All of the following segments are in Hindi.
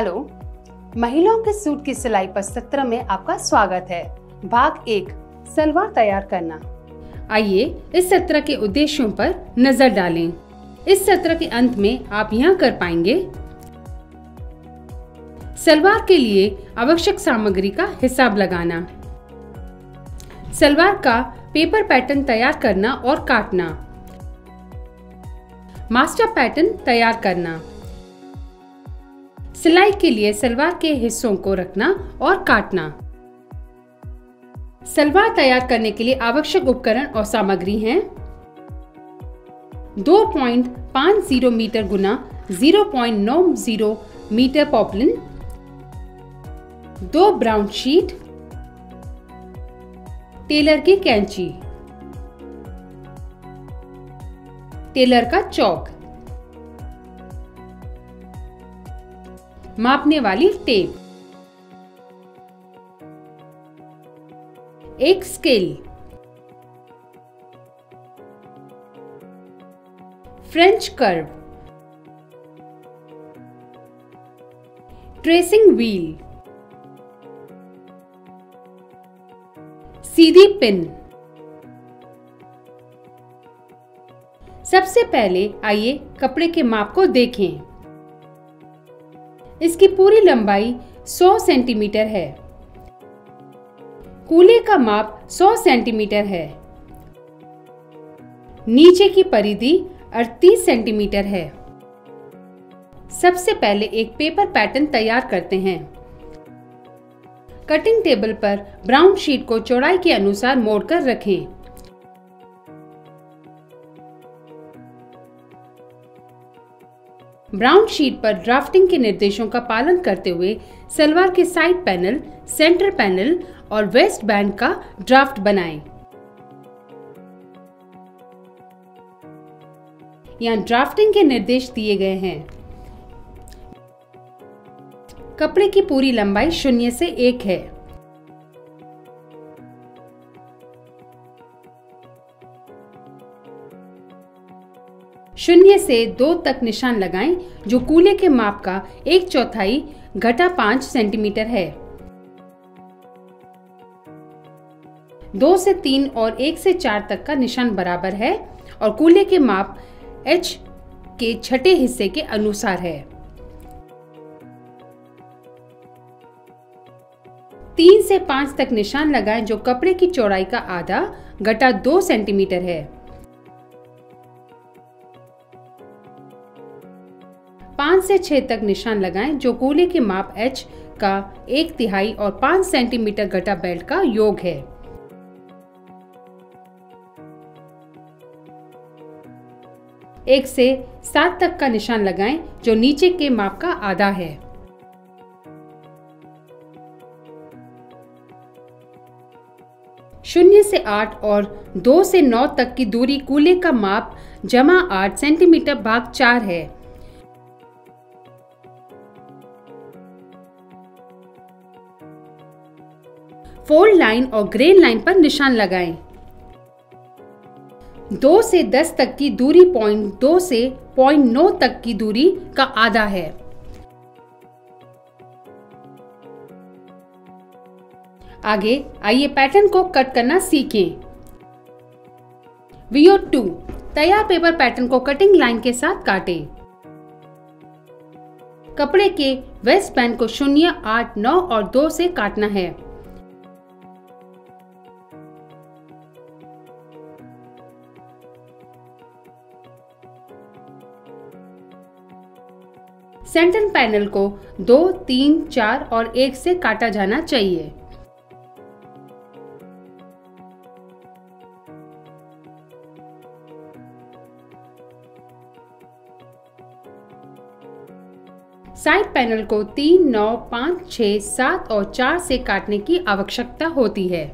हेलो, महिलाओं के सूट की सिलाई पर सत्र में आपका स्वागत है। भाग 1, सलवार तैयार करना। आइए इस सत्र के उद्देश्यों पर नजर डालें। इस सत्र के अंत में आप यह कर पाएंगे: सलवार के लिए आवश्यक सामग्री का हिसाब लगाना, सलवार का पेपर पैटर्न तैयार करना और काटना, मास्टर पैटर्न तैयार करना, सिलाई के लिए सलवार के हिस्सों को रखना और काटना। सलवार तैयार करने के लिए आवश्यक उपकरण और सामग्री हैं: 2.50 मीटर गुना 0.90 metre poplin, 2 brown sheet, tailor की कैंची, टेलर का चौक, मापने वाली टेप, एक scale, French curve, tracing wheel, सीधी पिन। सबसे पहले आइए कपड़े के माप को देखें। इसकी पूरी लंबाई 100 सेंटीमीटर है। कूले का माप 100 सेंटीमीटर है। नीचे की परिधि 38 सेंटीमीटर है। सबसे पहले एक पेपर पैटर्न तैयार करते हैं। कटिंग टेबल पर ब्राउन शीट को चौड़ाई के अनुसार मोड़कर रखें। ब्राउन शीट पर ड्राफ्टिंग के निर्देशों का पालन करते हुए सलवार के साइड पैनल, सेंटर पैनल और वेस्ट बैंड का ड्राफ्ट बनाएं। यहाँ ड्राफ्टिंग के निर्देश दिए गए हैं। कपड़े की पूरी लंबाई 0 से 1 है। शून्य से 2 तक निशान लगाएं, जो कूले के माप का 1/4 घटा 5 सेंटीमीटर है। 2 से 3 और 1 से 4 तक का निशान बराबर है और कूले के माप H के छठे हिस्से के अनुसार है। 3 से 5 तक निशान लगाएं, जो कपड़े की चौड़ाई का आधा घटा 2 सेंटीमीटर है। 5 से 6 तक निशान लगाएं, जो कूले के माप H का 1/3 और 5 सेंटीमीटर घटा बेल्ट का योग है। 1 से 7 तक का निशान लगाएं, जो नीचे के माप का आधा है। शून्य से 8 और 2 से 9 तक की दूरी कूले का माप जमा 8 सेंटीमीटर भाग 4 है। फोल्ड लाइन और ग्रेन लाइन पर निशान लगाएं। 2 से 10 तक की दूरी 0.2 से 0.9 तक की दूरी का आधा है। आगे आइए पैटर्न को कट करना सीखें। वीडियो 2, तैयार पेपर पैटर्न को कटिंग लाइन के साथ काटें। कपड़े के वेस्ट बैंड को 0, 8, 9 और 2 से काटना है। सेंटर पैनल को 2, 3, 4 और 1 से काटा जाना चाहिए। साइड पैनल को 3, 9, 5, 6, 7 और 4 से काटने की आवश्यकता होती है।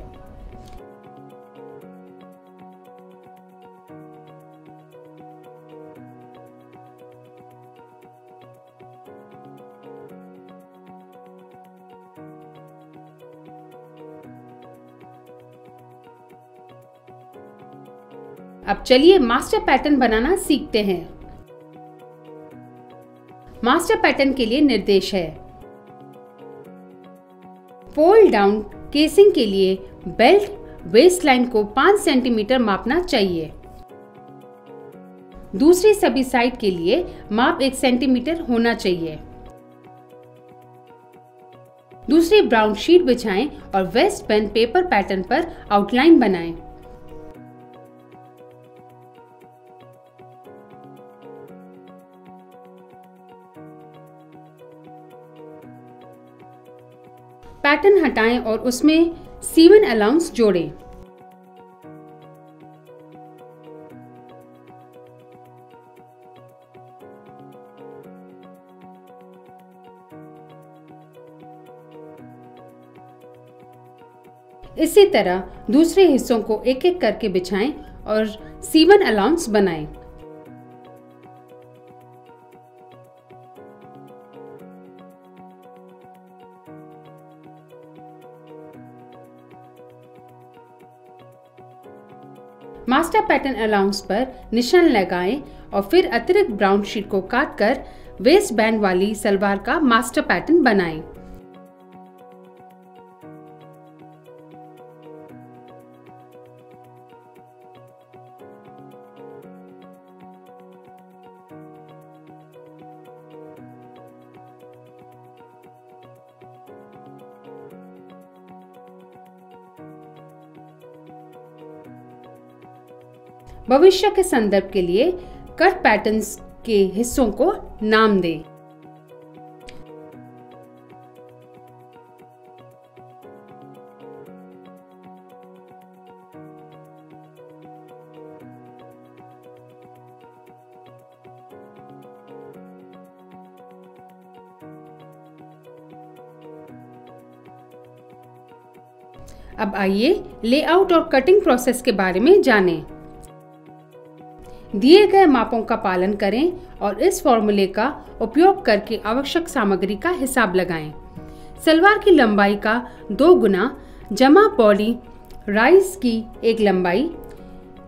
अब चलिए मास्टर पैटर्न बनाना सीखते हैं। मास्टर पैटर्न के लिए निर्देश है: फोल्ड डाउन केसिंग के लिए बेल्ट वेस्ट लाइन को 5 सेंटीमीटर मापना चाहिए। दूसरी सभी साइड के लिए माप 1 सेंटीमीटर होना चाहिए। दूसरी ब्राउन शीट बिछाएं और वेस्ट बेंड पेपर पैटर्न पर आउटलाइन बनाएं। पैटर्न हटाएं और उसमें सीवन अलाउंस जोड़ें। इसी तरह दूसरे हिस्सों को एक एक करके बिछाएं और सीवन अलाउंस बनाएं। मास्टर पैटर्न अलाउंस पर निशान लगाएं और फिर अतिरिक्त ब्राउन शीट को काटकर वेस्ट बैंड वाली सलवार का मास्टर पैटर्न बनाएं। भविष्य के संदर्भ के लिए कट पैटर्न्स के हिस्सों को नाम दें। अब आइए लेआउट और कटिंग प्रोसेस के बारे में जानें। दिए गए मापों का पालन करें और इस फॉर्मूले का उपयोग करके आवश्यक सामग्री का हिसाब लगाएं। सलवार की लंबाई का 2 गुना जमा बॉडी राइज की 1 लंबाई,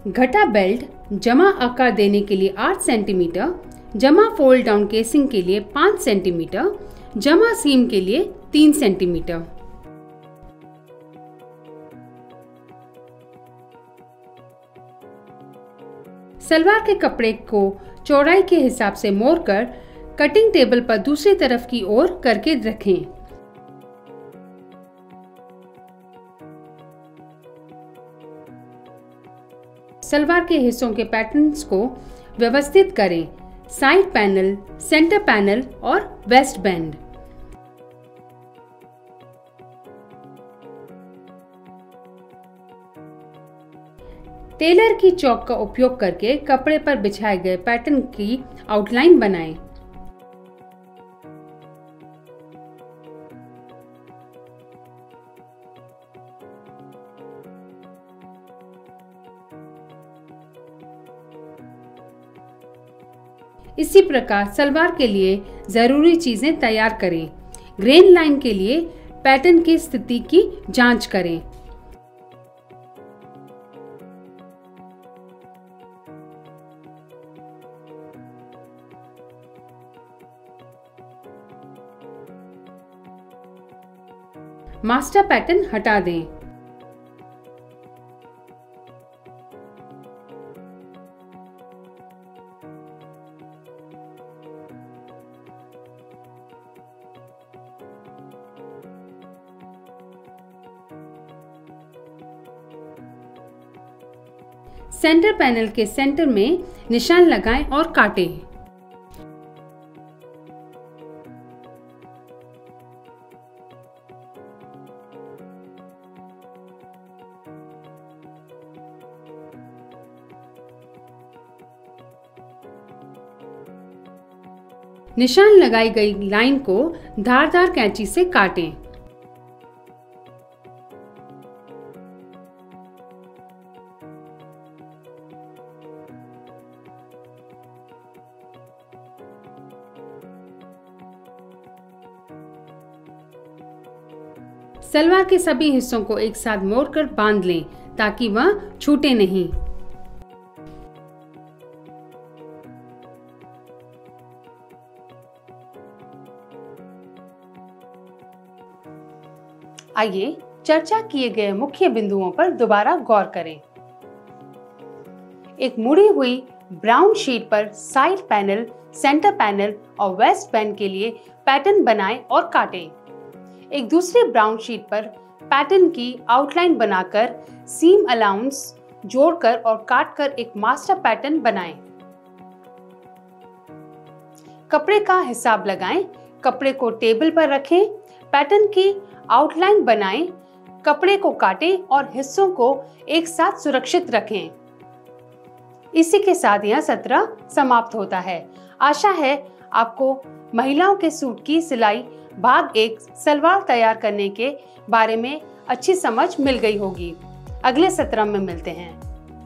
घटा बेल्ट जमा आकार देने के लिए 8 सेंटीमीटर, जमा फोल्ड डाउन केसिंग के लिए 5 सेंटीमीटर, जमा सीम के लिए 3 सेंटीमीटर। सलवार के कपड़े को चौड़ाई के हिसाब से मोड़कर कटिंग टेबल पर दूसरी तरफ की ओर करके रखें। सलवार के हिस्सों के पैटर्न्स को व्यवस्थित करें: साइड पैनल, सेंटर पैनल और वेस्ट बैंड। टेलर की चौक का उपयोग करके कपड़े पर बिछाए गए पैटर्न की आउटलाइन बनाएं। इसी प्रकार सलवार के लिए जरूरी चीजें तैयार करें। ग्रेन लाइन के लिए पैटर्न की स्थिति की जांच करें। मास्टर पैटर्न हटा दें। सेंटर पैनल के सेंटर में निशान लगाएं और काटें। निशान लगाई गई लाइन को धारदार कैंची से काटें। सलवार के सभी हिस्सों को एक साथ मोड़कर बांध लें ताकि वह छूटे नहीं। आइए चर्चा किए गए मुख्य बिंदुओं पर दोबारा गौर करें। एक मुड़ी हुई ब्राउन शीट पर साइड पैनल, सेंटर पैनल और वेस्ट बैंड के लिए पैटर्न बनाएं और काटें। एक दूसरी ब्राउन शीट पर पैटर्न की आउटलाइन बनाकर सीम अलाउंस जोड़कर और काटकर एक मास्टर पैटर्न बनाएं। कपड़े का हिसाब लगाएं, कपड़े को टेबल पर रखें, पैटर्न की आउटलाइन बनाएं, कपड़े को काटें और हिस्सों को एक साथ सुरक्षित रखें। इसी के साथ यह सत्र समाप्त होता है। आशा है आपको महिलाओं के सूट की सिलाई भाग 1 सलवार तैयार करने के बारे में अच्छी समझ मिल गई होगी। अगले सत्र में मिलते हैं।